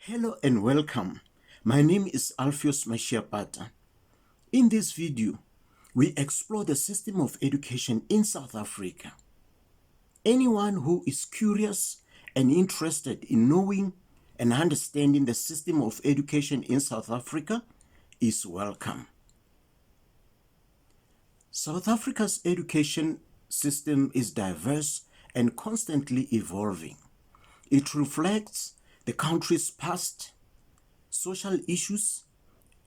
Hello and welcome. My name is Alpheus Mashiapata. In this video, we explore the system of education in South Africa. Anyone who is curious and interested in knowing and understanding the system of education in South Africa is welcome. South Africa's education system is diverse and constantly evolving. It reflects the country's past, social issues,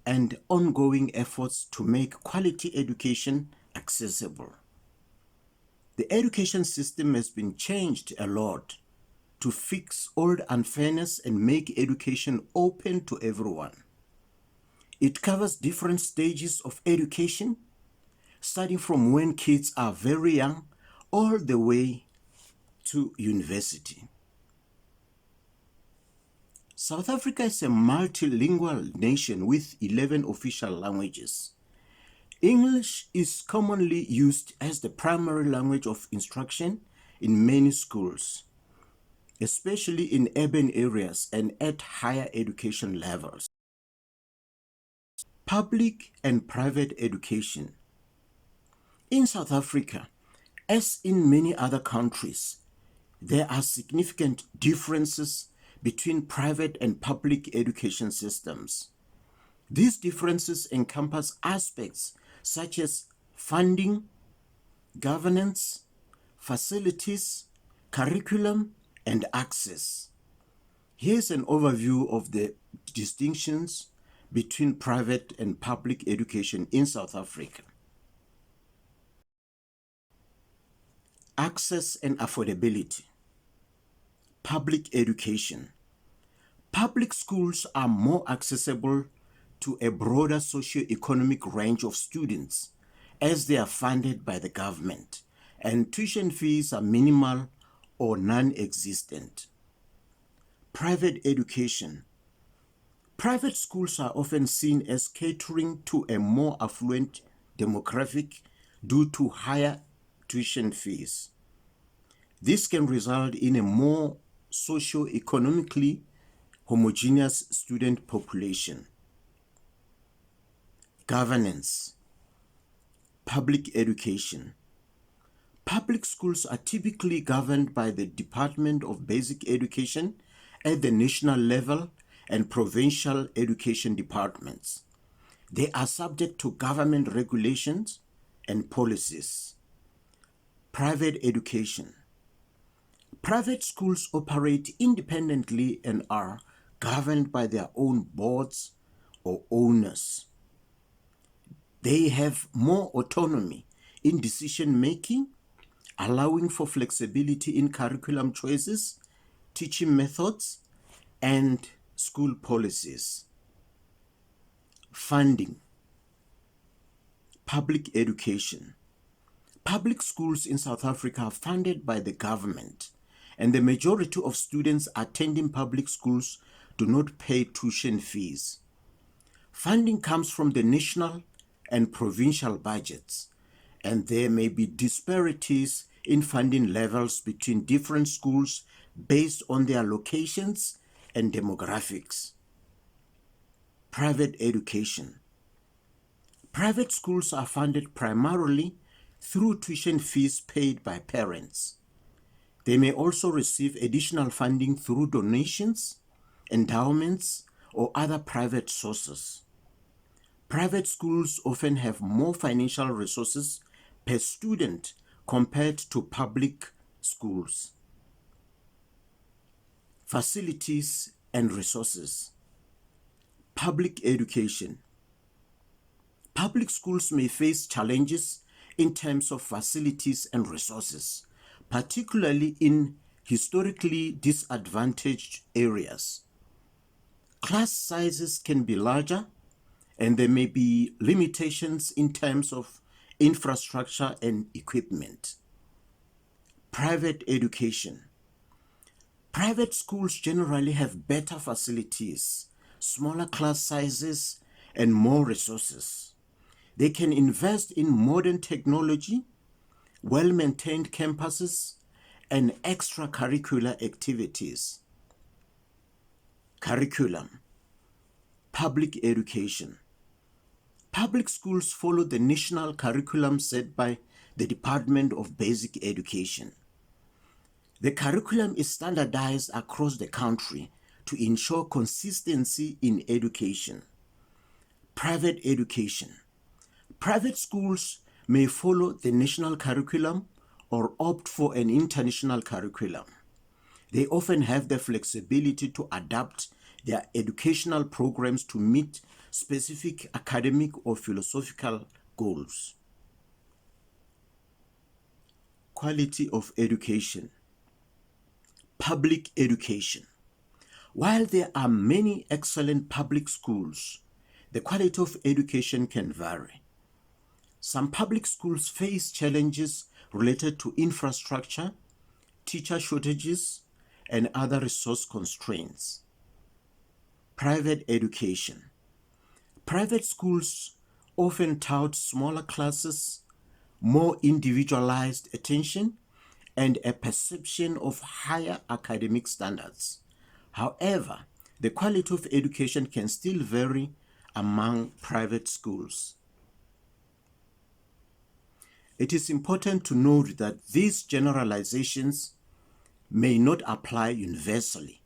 and ongoing efforts to make quality education accessible. The education system has been changed a lot to fix old unfairness and make education open to everyone. It covers different stages of education, starting from when kids are very young all the way to university. South Africa is a multilingual nation with 11 official languages. English is commonly used as the primary language of instruction in many schools, especially in urban areas and at higher education levels. Public and private education. In South Africa, as in many other countries, there are significant differences between private and public education systems. These differences encompass aspects such as funding, governance, facilities, curriculum, and access. Here's an overview of the distinctions between private and public education in South Africa. Access and affordability. Public education. Public schools are more accessible to a broader socio-economic range of students as they are funded by the government, and tuition fees are minimal or non-existent. Private education. Private schools are often seen as catering to a more affluent demographic due to higher tuition fees. This can result in a more socio-economically homogeneous student population. Governance. Public education. Public schools are typically governed by the Department of Basic Education at the national level and provincial education departments. They are subject to government regulations and policies. Private education. Private schools operate independently and are governed by their own boards or owners. They have more autonomy in decision-making, allowing for flexibility in curriculum choices, teaching methods, and school policies. Funding. Public education. Public schools in South Africa are funded by the government, and the majority of students attending public schools do not pay tuition fees. Funding comes from the national and provincial budgets, and there may be disparities in funding levels between different schools based on their locations and demographics. Private education. Private schools are funded primarily through tuition fees paid by parents. They may also receive additional funding through donations, endowments, or other private sources. Private schools often have more financial resources per student compared to public schools. Facilities and resources. Public education. Public schools may face challenges in terms of facilities and resources, particularly in historically disadvantaged areas. Class sizes can be larger, and there may be limitations in terms of infrastructure and equipment. Private education. Private schools generally have better facilities, smaller class sizes, and more resources. They can invest in modern technology, well-maintained campuses, and extracurricular activities. Curriculum. Public education. Public schools follow the national curriculum set by the Department of Basic Education. The curriculum is standardized across the country to ensure consistency in education. Private education. Private schools may follow the national curriculum or opt for an international curriculum. They often have the flexibility to adapt their educational programs to meet specific academic or philosophical goals. Quality of education. Public education. While there are many excellent public schools, the quality of education can vary. Some public schools face challenges related to infrastructure, teacher shortages, and other resource constraints. Private education. Private schools often tout smaller classes, more individualized attention, and a perception of higher academic standards. However, the quality of education can still vary among private schools. It is important to note that these generalizations may not apply universally,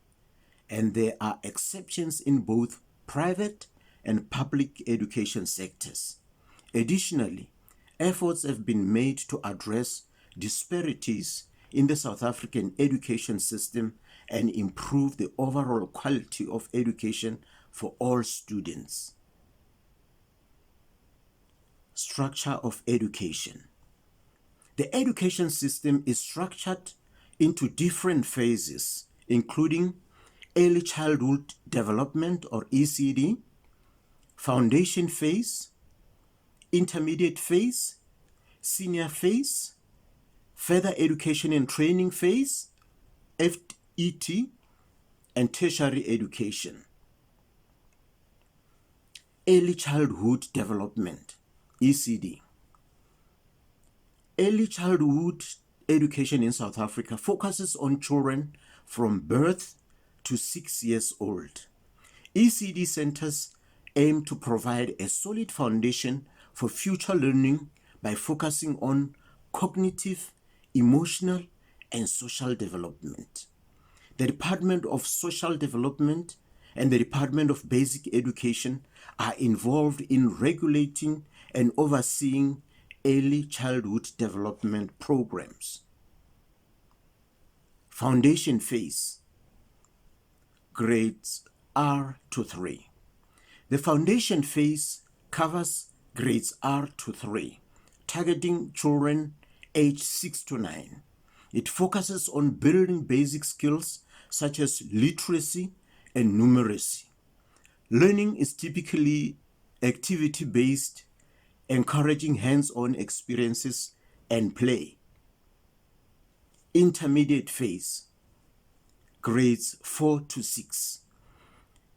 and there are exceptions in both private and public education sectors. Additionally, efforts have been made to address disparities in the South African education system and improve the overall quality of education for all students. Structure of education. The education system is structured into different phases, including early childhood development or ECD, foundation phase, intermediate phase, senior phase, further education and training phase, FET, and tertiary education. Early childhood development, ECD. Early childhood education in South Africa focuses on children from birth to 6 years old. ECD centers aim to provide a solid foundation for future learning by focusing on cognitive, emotional, and social development. The Department of Social Development and the Department of Basic Education are involved in regulating and overseeing early childhood development programs. Foundation phase, grades R to 3. The foundation phase covers grades R to 3, targeting children aged 6 to 9. It focuses on building basic skills such as literacy and numeracy. Learning is typically activity-based, encouraging hands-on experiences and play. Intermediate phase, grades 4 to 6.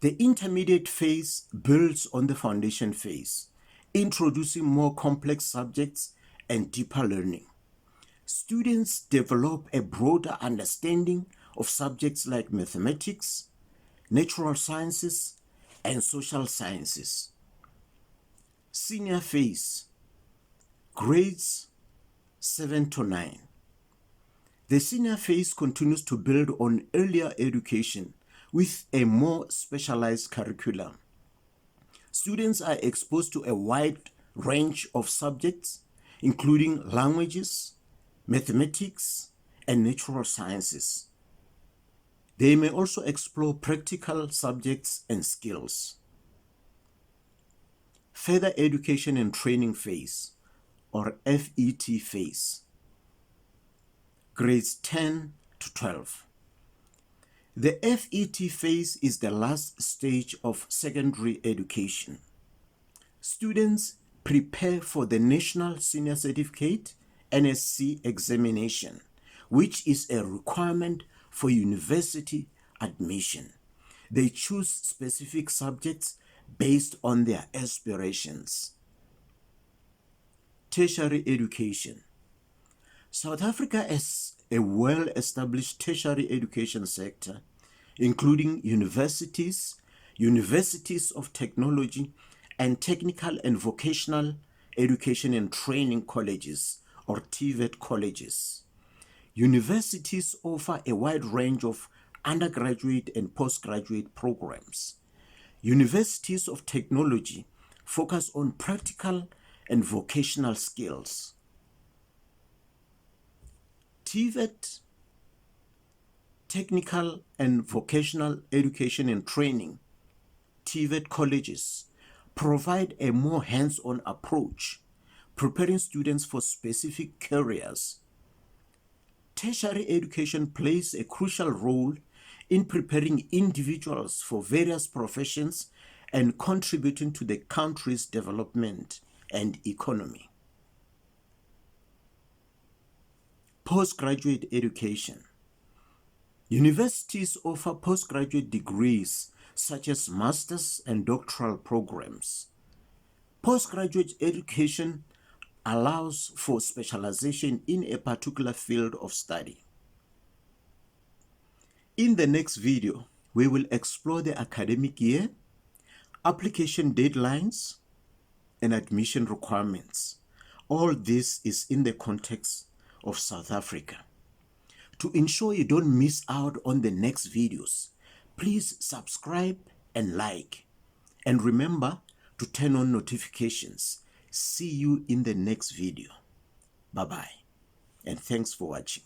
The intermediate phase builds on the foundation phase, introducing more complex subjects and deeper learning. Students develop a broader understanding of subjects like mathematics, natural sciences, and social sciences. Senior phase, grades 7 to 9. The senior phase continues to build on earlier education with a more specialized curriculum. Students are exposed to a wide range of subjects, including languages, mathematics, and natural sciences. They may also explore practical subjects and skills. Further education and training phase, or FET phase, grades 10 to 12. The FET phase is the last stage of secondary education. Students prepare for the National Senior Certificate NSC examination, which is a requirement for university admission. They choose specific subjects based on their aspirations. Tertiary education. South Africa has a well-established tertiary education sector including universities, universities of technology, and technical and vocational education and training colleges, or TVET colleges. Universities offer a wide range of undergraduate and postgraduate programs. Universities of technology focus on practical and vocational skills. TVET, Technical and Vocational Education and Training, TVET colleges provide a more hands-on approach, preparing students for specific careers. Tertiary education plays a crucial role in preparing individuals for various professions and contributing to the country's development and economy. Postgraduate education. Universities offer postgraduate degrees such as master's and doctoral programs. Postgraduate education allows for specialization in a particular field of study. In the next video, we will explore the academic year, application deadlines, and admission requirements. All this is in the context of South Africa. To ensure you don't miss out on the next videos, please subscribe and like. And remember to turn on notifications. See you in the next video. Bye-bye, and thanks for watching.